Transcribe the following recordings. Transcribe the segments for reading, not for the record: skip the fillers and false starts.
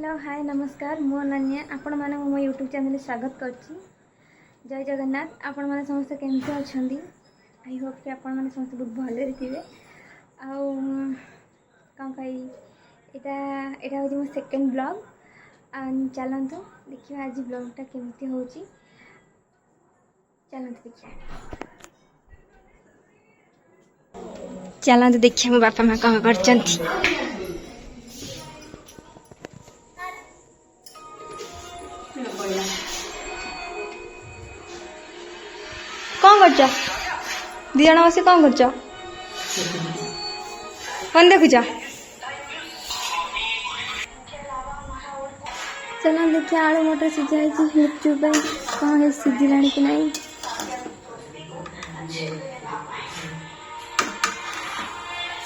Hello hi नमस्कार मो अनन्या आपण मैंने मो यूट्यूब चैनल स्वागत करछि। जय जगन्नाथ। आपण मैंने समस्त केमती अच्छा आई होप कि आपण मैंने समस्त बहुत भले थे कौन कही यहाँ हूँ मो सेकेंड ब्लॉग चलतु देखिए आज ब्लॉगटा केमती हो चलतु देखिए मो बापा माँ कौन कर कौन कर दी जन बस कौन कर कौन देखुच चलो देखिए आलू मटर सीझाई गुपचुप कौन है सीझिला कि नहीं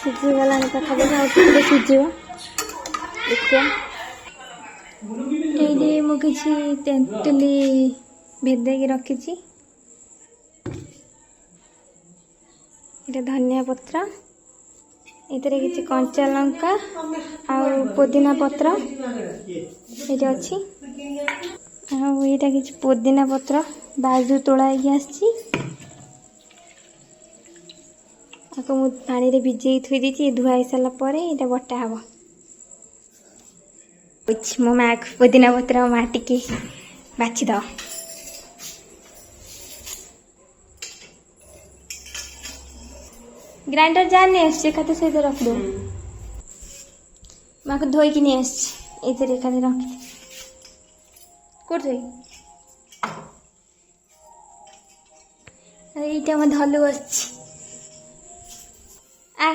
सीझीगला पाखापाखि सीझ देखिए ये मुझे तेंतुली भेदेक रखी ये धनिया पत्र इतरे किसी कंचा लंका आउ पुदीना पत्र ये अच्छी आईटा कि पुदीना पत्र बाजू तोड़ाई आसी पानी रे भिजे थी दी धुआई सारा पर यहाँ बटा हम मो माँ पुदीना पत्र माँ टिके बाछीद ग्राइंडर जार नहीं आसे खाते सहित रख दो माँ को धोईकी नहीं आसे खाते रखी कौट ये मैं धलु आ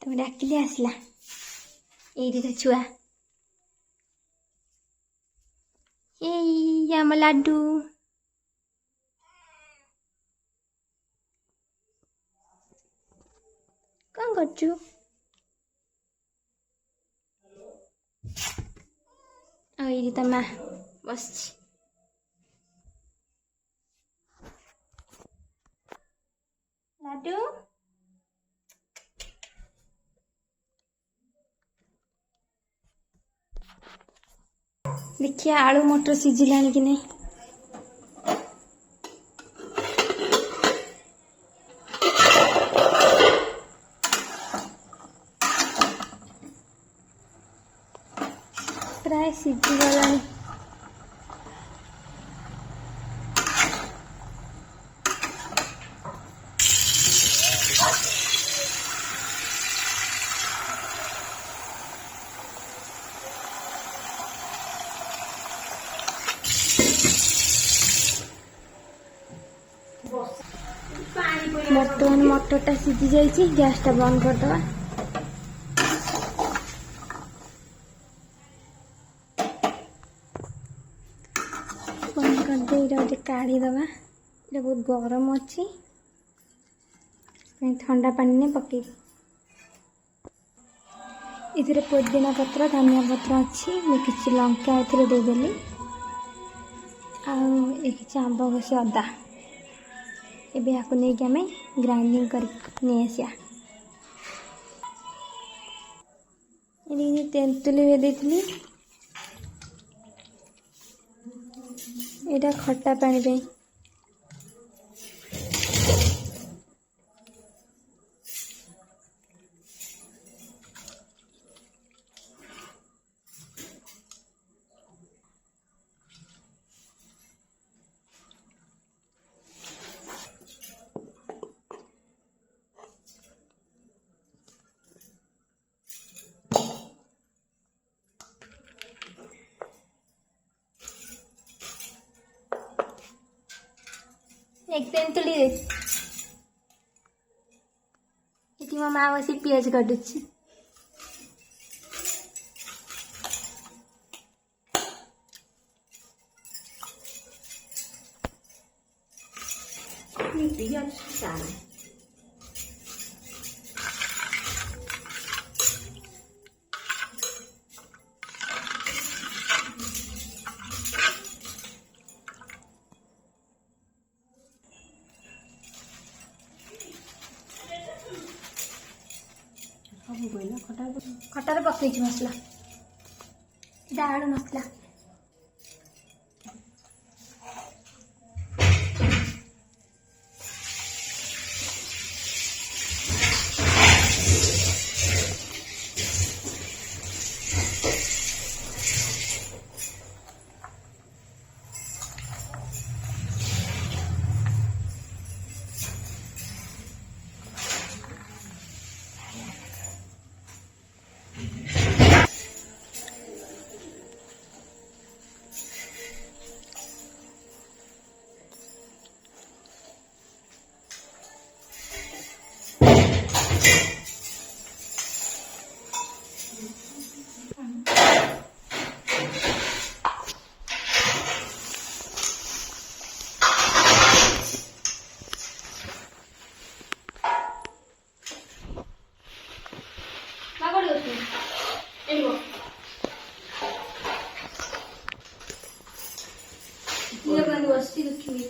तुम डाकिले आसला ये छुआ ये आम लाडू कौन करचु ये तो माँ बस लाडू देखिए आलू मटर सीझिला कि नहीं प्राय सीझीगला बर्तमान मटरटा सीझी जाइए गैसटा बंद करदे बंद करदे ये गोटे काढ़ीदे ये बहुत गरम अच्छी ठंडा पानी ने पकई इधर पुदीना पत्र धनिया पत्र अच्छी मैं किसी लंका ए देदेली आखि आंब घसी अदा एबे आपको नहीं कि हमें ग्राइंडिंग कर नहीं आसिया ये तेंतुली भेदी थी यहाँ खट्टा पानी पे एक तेंतुली ये मो माँ बस पिज काटुची खटार पकई मसला डाल मसला बस्ती दुखी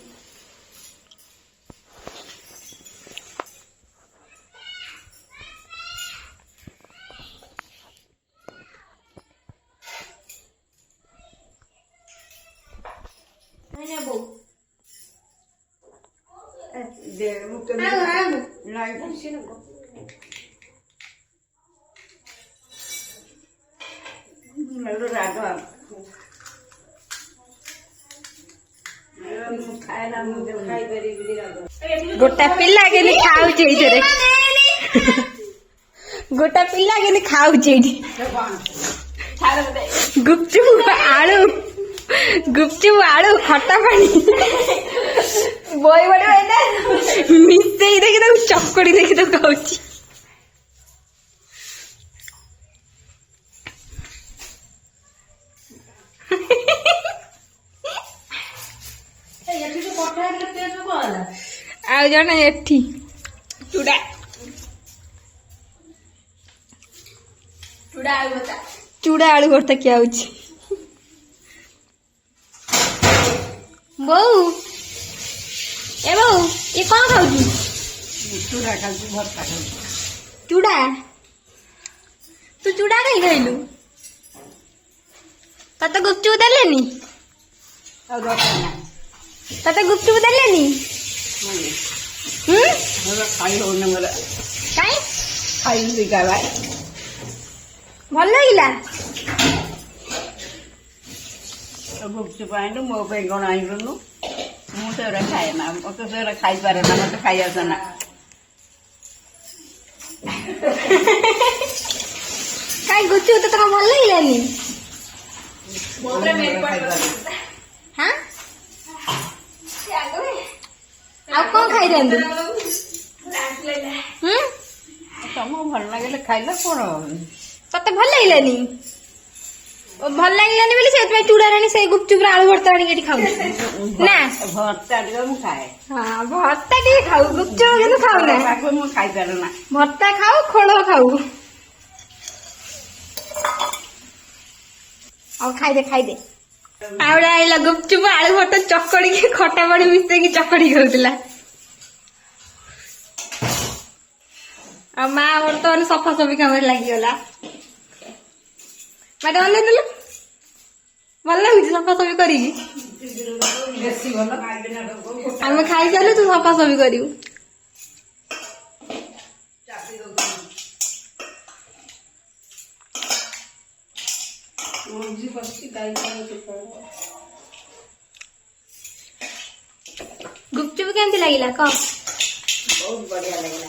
गोटा पिला के खाऊचे गोटा पिला के खाऊचे गुपचुप आलू खटा पानी बई बड़े मिसे देखी चकड़ी देखी तो खाऊची आ जने एठी चूड़ा चूड़ा आलू भर्ता चूड़ा आलू भर्ता क्या होची बहू ए बहू ये कौन खाऊची चूड़ा खाऊची भर्ता खाऊची चूड़ा तू चूड़ा कहीं खाइलु तते गुपचुप देलेनी तते गुपचुप देलेनी भल लगिला गुपचुप आइलु मो पे कौन आइलुनु मुझे खाए ना मत से खाई पारे ना मत खाई आसना काई गुपचुप तो तका भल लगिलानी हाँ आप कौन खाई देंदु तुम भल लगे खाइल कौन तते भल लगिलानी भल लगिलानी बोली से चूड़ा रानी से गुपचुप आलू भर्ता रानी के खाऊ ना भर्ता टिके खाए हाँ भर्ता टिके खाऊ गुपचुप के खाऊ ना मु खाई पारे ना भर्ता खाऊ खोल खाऊ और खाई दे आउडा आइला गुपचुप आलू भर्ता चकड़ी के खटा पानी मिसे की चकड़ी खाउतला आ माँ बर्तमान सफा सफी काम लगी गला मैडम ऑनलाइन देलु भल लगुच सफा सफी करी आम खाई सारे तू सफा सफी करू गुपचुप केमती लगिला कह बहुत बढ़िया लगला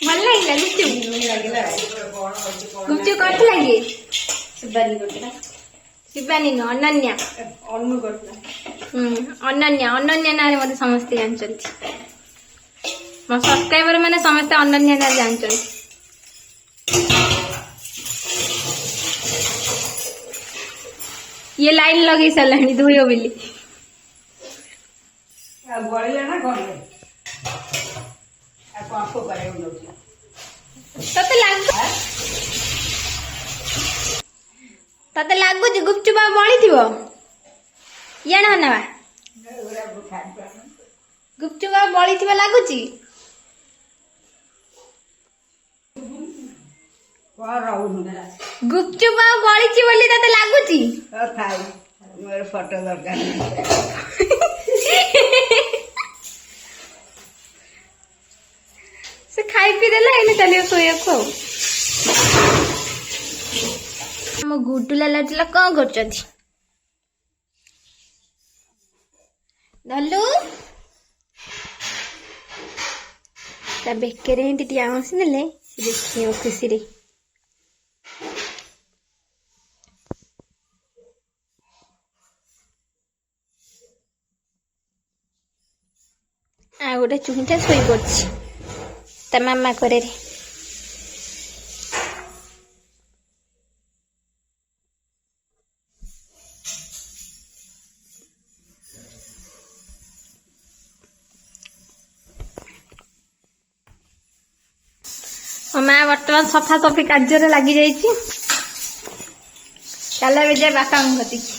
भल लगिला गुपचुप कट लगे शिवानी न अनन्या अनन्या ना मत समस्ते जानते मो सब्सक्राइबर मैंने समस्ते अनन्या ना जानते ये लाइन लगे सारे धोयो बोली तते लगुच गुपचुप बड़ी थी या ना गुपचुप बड़ी थी लगुच କଣ ରହୁନୁ ଗୁପଚୁପ ଆଉ ଗଳିଛି ବୋଲି ତତେ ଲାଗୁଛି? ଥାଇ ମୋର ଫଟୋ ଦରକାର ନାହିଁ। ସେ ଖାଇ ପିଇ ଦେଲା ଏଇନେ ଚାଲିବ ଶୋଇବାକୁ ଆଉ। ଆମ ଗୁଡୁଲା ଲାଟିଲା କଣ କରୁଛନ୍ତି? ଧଲୁ ତା ବେକରେ ଏମିତି ଟିକେ ଆଉଁସି ଦେଲେ ସେ ଦେଖିବ ଖୁସିରେ। ଆଉ ଗୋଟେ ଚୁହିଁଟା ଶୋଇପଡିଛି ତା ମାମା କରେରେ। ମା ବର୍ତ୍ତମାନ ସଫାସଫି କାର୍ଯ୍ୟରେ ଲାଗି ଯାଇଛି। ଚାଲ ଏବେ ଯେ ବାପାଙ୍କ କତିକି।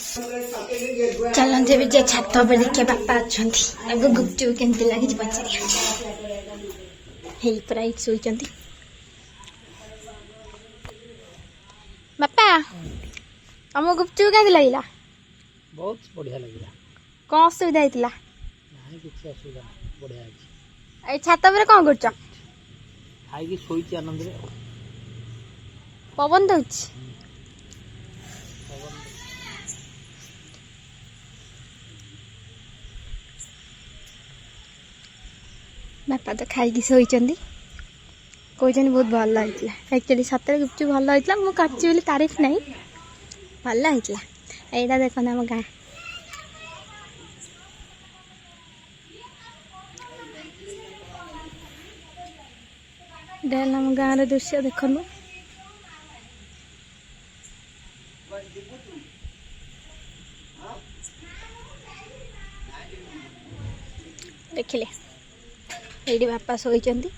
ଚାଲନ୍ତୁ ଏବେ ଯେ ଛାତ ଉପରେ ଦେଖିବା ବାପା ଅଛନ୍ତି। ଆଗ ଗୁପଚୁପ କେମିତି ଲାଗିଛି ପଚାରିବା। ହେଇ ପୁରା ଏଇଠି ଶୋଇଛନ୍ତି। ବାପା ତମ ଗୁପଚୁପ କେମିତି ଲାଗିଲା? ବହୁତ ବଢ଼ିଆ ଲାଗିଲା। କଣ ଅସୁବିଧା ହେଇଥିଲା? ନାହିଁ କିଛି ଅସୁବିଧା ନାହିଁ, ବଢ଼ିଆ ଅଛି। ଏଇ ଛାତ ଉପରେ କଣ କରୁଛ? ଖାଇକି ଶୋଇଛି ଆନନ୍ଦରେ। ପବନ ଦଉଛି? ବାପା ତ ଖାଇକି ଶୋଇଛନ୍ତି। କହୁଛନ୍ତି ବହୁତ ଭଲ ହେଇଥିଲା। ଆକ୍ଚୁଆଲି ସତରେ ଗୁପଚୁପ ଭଲ ହେଇଥିଲା। ମୁଁ କରିଛି ବୋଲି ତାରିଫ ନାହିଁ, ଭଲ ହେଇଥିଲା। ଏଇଟା ଦେଖନ୍ତୁ ଆମ ଗାଁ। ଏଇଟା ହେଲା ଆମ ଗାଁର ଦୃଶ୍ୟ ଦେଖନ୍ତୁ। ଦେଖିଲେ ଏଇଠି ବାପା ଶୋଇଛନ୍ତି।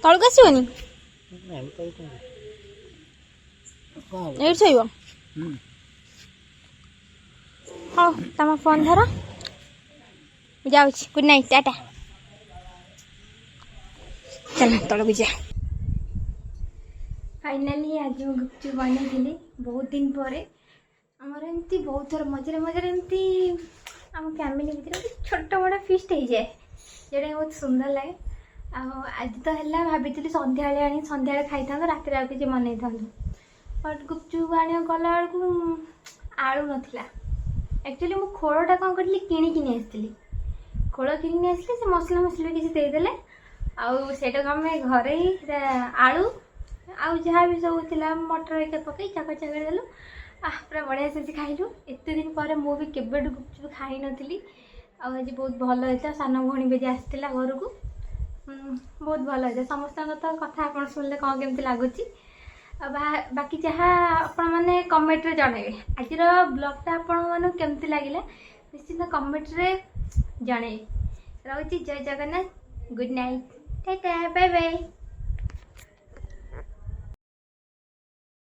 ତଳକୁ ଆସିବନି? ଏଇଠି ଶୋଇବ? ହଉ ତମ ଫୋନ୍ ଧର, ଯାଉଛି। Good night, tata. ଚାଲ ତଳକୁ ଯା। ଫାଇନାଲି ଆଜି ମୁଁ ଗୁପଚୁପ ବନେଇଥିଲି ବହୁତ ଦିନ ପରେ। ଆମର ଏମିତି ବହୁତ ଥର ମଝିରେ ମଝିରେ ଏମିତି ଆମ ଫ୍ୟାମିଲି ଭିତରେ ଛୋଟ ବଡ଼ ଫିଷ୍ଟ ହେଇଯାଏ, ଯେଉଁଟା ବହୁତ ସୁନ୍ଦର ଲାଗେ। ଆଉ ଆଜି ତ ହେଲା, ଭାବିଥିଲି ସନ୍ଧ୍ୟାବେଳେ ଆଣି ସନ୍ଧ୍ୟାବେଳେ ଖାଇଥାନ୍ତୁ, ରାତିରେ ଆଉ କିଛି ବନେଇଥାନ୍ତୁ। ବଟ୍ ଗୁପଚୁପ ଆଣିବାକୁ ଗଲାବେଳକୁ ଆଳୁ ନଥିଲା। ଆକ୍ଚୁଆଲି ମୁଁ ଖୋଳଟା କ'ଣ କରିଥିଲି, କିଣିକି ନେଇ ଆସିଥିଲି। ଖୋଳ କିଣିକି ନେଇ ଆସିଲି, ସେ ମସଲା ମସଲା କିଛି ଦେଇଦେଲେ। ଆଉ ସେଇଟାକୁ ଆମେ ଘରେ ହିଁ ଆଳୁ ଆଉ ଯାହା ବି ସବୁ ଥିଲା ମଟର ଏକା ପକେଇ ଚକଟି ଦେଲୁ। ପୁରା ବଢ଼ିଆ ସେ ଖାଇଲୁ। ଏତେ ଦିନ ପରେ ମୁଁ ବି କେବେଠୁ ଗୁପଚୁପ ଖାଇନଥିଲି। ଆଉ ଆଜି ବହୁତ ଭଲ ହେଇଥିଲା। ସାନ ଭଉଣୀ ବି ଆସିଥିଲା ଘରକୁ, ବହୁତ ଭଲ ହେଇଥିଲା। ସମସ୍ତଙ୍କ ତ କଥା ଆପଣ ଶୁଣିଲେ କ'ଣ କେମିତି ଲାଗୁଛି। ଆଉ ବାକି ଯାହା ଆପଣମାନେ କମେଣ୍ଟରେ ଜଣାଇବେ। ଆଜିର ବ୍ଲଗ୍ଟା ଆପଣମାନଙ୍କୁ କେମିତି ଲାଗିଲା ନିଶ୍ଚିନ୍ତ କମେଣ୍ଟରେ ଜଣାଇବେ। ରହୁଛି, ଜୟ Jagannath, good night, tata, bye bye.